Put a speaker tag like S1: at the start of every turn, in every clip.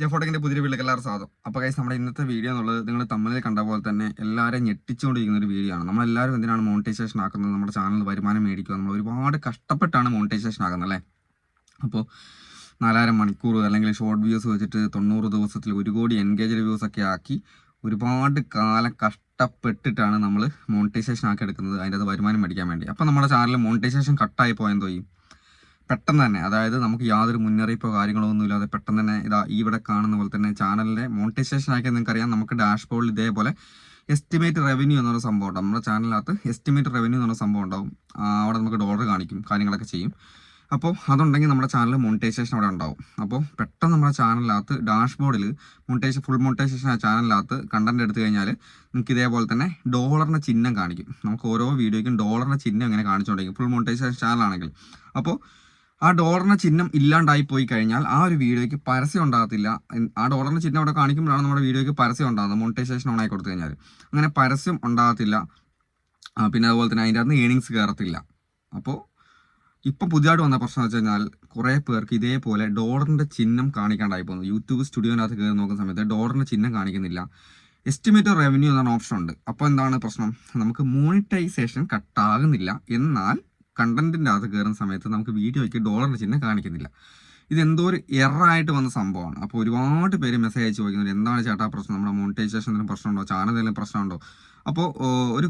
S1: ജെഫോടെക്കിന്റെ പുതിയ വീട്ടിലേക്ക് എല്ലാവരും സ്വാഗതം. അപ്പോൾ ഗൈസ്, നമ്മുടെ ഇന്നത്തെ വീഡിയോ എന്നുള്ളത് നിങ്ങൾ തമ്മിൽ കണ്ട പോലെ തന്നെ എല്ലാവരും ഞെട്ടിച്ചുകൊണ്ടിരിക്കുന്ന ഒരു വീഡിയോ ആണ്. നമ്മളെല്ലാവരും എന്തിനാണ് മോണിറ്റൈസേഷൻ ആക്കുന്നത്? നമ്മുടെ ചാനലിൽ വരുമാനം മേടിക്കുക. നമ്മൾ ഒരുപാട് കഷ്ടപ്പെട്ടാണ് മോണിറ്റൈസേഷൻ ആക്കുന്നത് അല്ലേ. അപ്പോൾ 4000 മണിക്കൂർ അല്ലെങ്കിൽ ഷോർട്ട് വ്യൂസ് വെച്ചിട്ട് 90 ദിവസത്തിൽ 1 കോടി എൻഗേജ് വ്യൂസ് ഒക്കെ ആക്കി ഒരുപാട് കാലം കഷ്ടപ്പെട്ടിട്ടാണ് നമ്മൾ മോണിറ്റൈസേഷൻ ആക്കി എടുക്കുന്നത്, അതിൻ്റെ അത് വരുമാനം മേടിക്കാൻ വേണ്ടി. അപ്പോൾ നമ്മുടെ ചാനലിൽ മോണിറ്റൈസേഷൻ കട്ടായി പോയെന്തോ ചെയ്യും? പെട്ടെന്ന് തന്നെ, അതായത് നമുക്ക് യാതൊരു മുന്നറിയിപ്പോ കാര്യങ്ങളോ ഒന്നും ഇല്ലാതെ പെട്ടെന്ന് തന്നെ ഇവിടെ കാണുന്ന പോലെ തന്നെ ചാനലിന്റെ മോണിറ്റൈസേഷൻ ആക്കിയാൽ നിങ്ങൾക്കറിയാം, നമുക്ക് ഡാഷ്ബോർഡിൽ ഇതേപോലെ എസ്റ്റിമേറ്റ് റവന്യൂ എന്നൊരു സംഭവം ഉണ്ടാവും. നമ്മുടെ ചാനലിനകത്ത് എസ്റ്റിമേറ്റ് റവന്യൂ എന്നൊരു സംഭവം ഉണ്ടാവും. അവിടെ നമുക്ക് ഡോളർ കാണിക്കും, കാര്യങ്ങളൊക്കെ ചെയ്യും. അപ്പോൾ അതുണ്ടെങ്കിൽ നമ്മുടെ ചാനൽ മോണിറ്റൈസേഷൻ അവിടെ ഉണ്ടാവും. അപ്പോൾ പെട്ടെന്ന് നമ്മുടെ ചാനലിനകത്ത് ഡാഷ്ബോർഡിൽ ഫുൾ മോണിറ്റൈസേഷൻ ആ ചാനലിനകത്ത് കണ്ടന്റ് എടുത്തു കഴിഞ്ഞാൽ നിങ്ങൾക്ക് ഇതേപോലെ തന്നെ ഡോളറിന്റെ ചിഹ്നം കാണിക്കും. നമുക്ക് ഓരോ വീഡിയോയ്ക്കും ഡോളറിന്റെ ചിഹ്നം ഇങ്ങനെ കാണിച്ചുകൊണ്ടിരിക്കും, ഫുൾ മോണിറ്റൈസേഷൻ ചാനലാണെങ്കിൽ. അപ്പോൾ ആ ഡോളറിന്റെ ചിഹ്നം ഇല്ലാണ്ടായി പോയി കഴിഞ്ഞാൽ ആ ഒരു വീഡിയോയ്ക്ക് പരസ്യം ഉണ്ടാകത്തില്ല. ആ ഡോളറിന്റെ ചിഹ്നം അവിടെ കാണിക്കുമ്പോഴാണ് നമ്മുടെ വീഡിയോയ്ക്ക് പരസ്യം ഉണ്ടാകുന്നത്, മോണിറ്റൈസേഷൻ ഓൺ ആയി കൊടുത്തു കഴിഞ്ഞാൽ. അങ്ങനെ പരസ്യം ഉണ്ടാകത്തില്ല. പിന്നെ അതുപോലെ തന്നെ അതിൻ്റെ അകത്ത് ഏണിങ്സ് കയറത്തില്ല. അപ്പോൾ ഇപ്പം പുതിയതായിട്ട് വന്ന പ്രശ്നം എന്ന് വെച്ച് കഴിഞ്ഞാൽ കുറേ പേർക്ക് ഇതേപോലെ ഡോളറിന്റെ ചിഹ്നം കാണിക്കാണ്ടായി പോകുന്നു. യൂട്യൂബ് സ്റ്റുഡിയോനകത്ത് കയറി നോക്കുന്ന സമയത്ത് ഡോളറിന്റെ ചിഹ്നം കാണിക്കുന്നില്ല. എസ്റ്റിമേറ്റ് റവന്യൂ എന്നാണ് ഓപ്ഷൻ ഉണ്ട്. അപ്പോൾ എന്താണ് പ്രശ്നം? നമുക്ക് മോണിറ്റൈസേഷൻ കട്ടാകുന്നില്ല, എന്നാൽ കണ്ടന്റിൻ്റെ അകത്ത് കയറുന്ന സമയത്ത് നമുക്ക് വീഡിയോയ്ക്ക് ഡോളറിന്റെ ചിഹ്നം കാണിക്കുന്നില്ല. ഇതെന്തോ ഒരു എററായിട്ട് വന്ന സംഭവമാണ്. അപ്പോൾ ഒരുപാട് പേര് മെസ്സേജ് അയച്ചു ചോദിക്കുന്നത്, എന്താണ് ചേട്ടാ പ്രശ്നം? നമ്മുടെ മോണിറ്റൈസേഷൻ എന്തെങ്കിലും പ്രശ്നമുണ്ടോ? ചാനൽ എന്തെങ്കിലും പ്രശ്നമുണ്ടോ? അപ്പോൾ ഒരു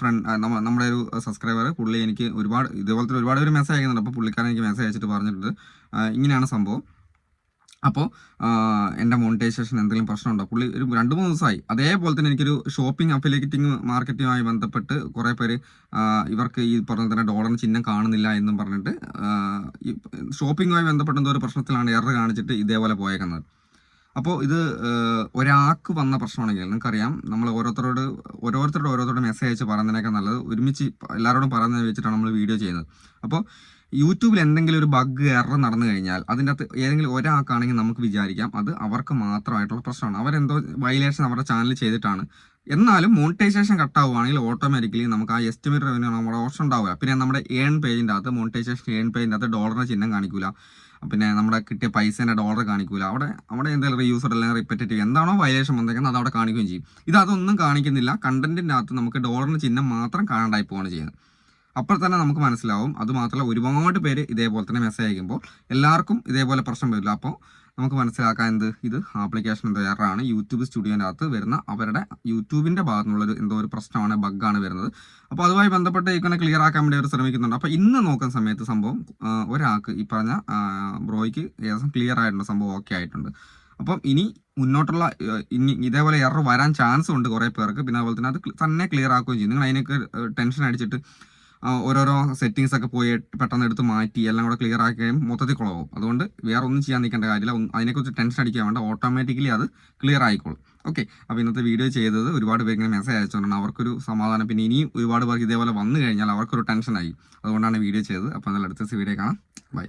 S1: ഫ്രണ്ട്, നമ്മുടെ ഒരു സബ്സ്ക്രൈബർ, പുള്ളി എനിക്ക് ഇതേപോലത്തെ ഒരുപാട് പേര് മെസ്സേജ് അയക്കുന്നുണ്ട്. അപ്പോൾ പുള്ളിക്കാരൻ എനിക്ക് മെസ്സേജ് അയച്ചിട്ട് പറഞ്ഞിട്ടുണ്ട് ഇങ്ങനെയാണ് സംഭവം. അപ്പോൾ എൻ്റെ മോണിറ്റൈസേഷൻ എന്തെങ്കിലും പ്രശ്നമുണ്ടോ? പുള്ളി ഒരു 2-3 ദിവസമായി. അതേപോലെ തന്നെ എനിക്കൊരു ഷോപ്പിംഗ് അഫിലിയേറ്റിംഗ് മാർക്കറ്റുമായി ബന്ധപ്പെട്ട് കുറേ പേര് ഇവർക്ക് ഈ പറഞ്ഞ തന്നെ ഡോളറിന് ചിഹ്നം കാണുന്നില്ല എന്നും പറഞ്ഞിട്ട് ഷോപ്പിങ്ങുമായി ബന്ധപ്പെട്ട എന്തോ ഒരു പ്രശ്നത്തിലാണ് എറർ കാണിച്ചിട്ട് ഇതേപോലെ പോയേക്കുന്നത്. അപ്പോൾ ഇത് ഒരാൾക്ക് വന്ന പ്രശ്നമാണെങ്കിൽ നിങ്ങൾക്കറിയാം, നമ്മൾ ഓരോരുത്തരുടെ മെസ്സേജ് അയച്ച് പറയുന്നതിനേക്കാൾ നല്ലത് ഒരുമിച്ച് എല്ലാവരോടും പറയുന്നത് വെച്ചിട്ടാണ് നമ്മൾ വീഡിയോ ചെയ്യുന്നത്. അപ്പോൾ യൂട്യൂബിൽ എന്തെങ്കിലും ഒരു ബഗ് എറർ നടന്നു കഴിഞ്ഞാൽ അതിൻ്റെ അകത്ത് ഏതെങ്കിലും ഒരാൾക്കാണെങ്കിൽ നമുക്ക് വിചാരിക്കാം അത് അവർക്ക് മാത്രമായിട്ടുള്ള പ്രശ്നമാണ്, അവരെന്തോ വയലേഷൻ അവരുടെ ചാനലിൽ ചെയ്തിട്ടാണ്. എന്നാലും മോണിറ്റൈസേഷൻ കട്ടാവുകയാണെങ്കിൽ ഓട്ടോമാറ്റിക്കലി നമുക്ക് ആ എസ്റ്റിമേറ്റ് റവന്യൂ നമ്മുടെ ഓപ്ഷൻ ഉണ്ടാവില്ല. പിന്നെ നമ്മുടെ പേജിൻ്റെ അകത്ത് മോണിറ്റൈസേഷൻ പേജിൻ്റെ അകത്ത് ഡോളറിന്റെ ചിഹ്നം കാണിക്കൂല. പിന്നെ നമ്മുടെ കിട്ടിയ പൈസേൻ്റെ ഡോളർ കാണിക്കൂല. അവിടെ എന്തെങ്കിലും റീയൂസർ അല്ലെങ്കിൽ റിപ്പറ്റേറ്റീവ് എന്താണോ വയലേഷൻ വന്നേക്കുന്നത് അത് അവിടെ കാണിക്കുകയും ചെയ്യും. അതൊന്നും കാണിക്കുന്നില്ല. കണ്ടന്റിൻ്റെ അകത്ത് നമുക്ക് ഡോളറിന്റെ ചിഹ്നം മാത്രം കാണാണ്ടായി പോവുകയാണ് ചെയ്യുന്നത്. അപ്പോൾ തന്നെ നമുക്ക് മനസ്സിലാവും. അതുമാത്രമല്ല, ഒരുപാട് പേര് ഇതേപോലെ തന്നെ മെസ്സേജ് അയക്കുമ്പോൾ എല്ലാവർക്കും ഇതേപോലെ പ്രശ്നം വരില്ല. അപ്പോൾ നമുക്ക് മനസ്സിലാക്കാൻ ഇത് ആപ്ലിക്കേഷൻ എന്തോ എററാണ്. യൂട്യൂബ് സ്റ്റുഡിയോൻ്റെ അകത്ത് വരുന്ന അവരുടെ യൂട്യൂബിൻ്റെ ഭാഗത്തുനിന്നുള്ളൊരു എന്തോ ഒരു പ്രശ്നമാണ്, ബഗ്ഗാണ് വരുന്നത്. അപ്പോൾ അതുമായി ബന്ധപ്പെട്ട് ഇങ്ങനെ ക്ലിയർ ആക്കാൻ വേണ്ടി അവർ ശ്രമിക്കുന്നുണ്ട്. അപ്പോൾ ഇന്ന് നോക്കുന്ന സമയത്ത് സംഭവം ഒരാൾക്ക് ഈ പറഞ്ഞ ബ്രോയ്ക്ക് ഏകദേശം ക്ലിയർ ആയിട്ടുണ്ട്, സംഭവം ഓക്കെ ആയിട്ടുണ്ട്. അപ്പം ഇനി മുന്നോട്ടുള്ള ഇതേപോലെ എറർ വരാൻ ചാൻസ് ഉണ്ട് കുറേ പേർക്ക്. പിന്നെ അതുപോലെ തന്നെ അത് തന്നെ ക്ലിയർ ആക്കുകയും ചെയ്യും. നിങ്ങൾ അതിനൊക്കെ ടെൻഷൻ അടിച്ചിട്ട് ഓരോരോ സെറ്റിങ്സ് ഒക്കെ പോയി പെട്ടെന്ന് എടുത്ത് മാറ്റി എല്ലാം കൂടെ ക്ലിയർ ആക്കി കഴിയുമ്പോൾ മൊത്തത്തിൽ കുളമാവും. അതുകൊണ്ട് വേറെ ഒന്നും ചെയ്യാൻ നിൽക്കേണ്ട കാര്യമില്ല. അതിനെക്കുറിച്ച് ടെൻഷൻ അടിക്കാൻ വേണ്ട, ഓട്ടോമാറ്റിക്കലി അത് ക്ലിയർ ആയിക്കോളും. ഓക്കെ, അപ്പോൾ ഇന്നത്തെ വീഡിയോ ചെയ്തത് ഒരുപാട് പേര് ഇങ്ങനെ മെസ്സേജ് അയച്ചുകൊണ്ടാണ്, അവർക്കൊരു സമാധാനം. പിന്നെ ഇനിയും ഒരുപാട് പേർക്ക് ഇതേപോലെ വന്നു കഴിഞ്ഞാൽ അവർക്കൊരു ടെൻഷനായി. അതുകൊണ്ടാണ് വീഡിയോ ചെയ്തത്. അപ്പോൾ നല്ല അടുത്ത വീഡിയോ കാണാം. ബൈ.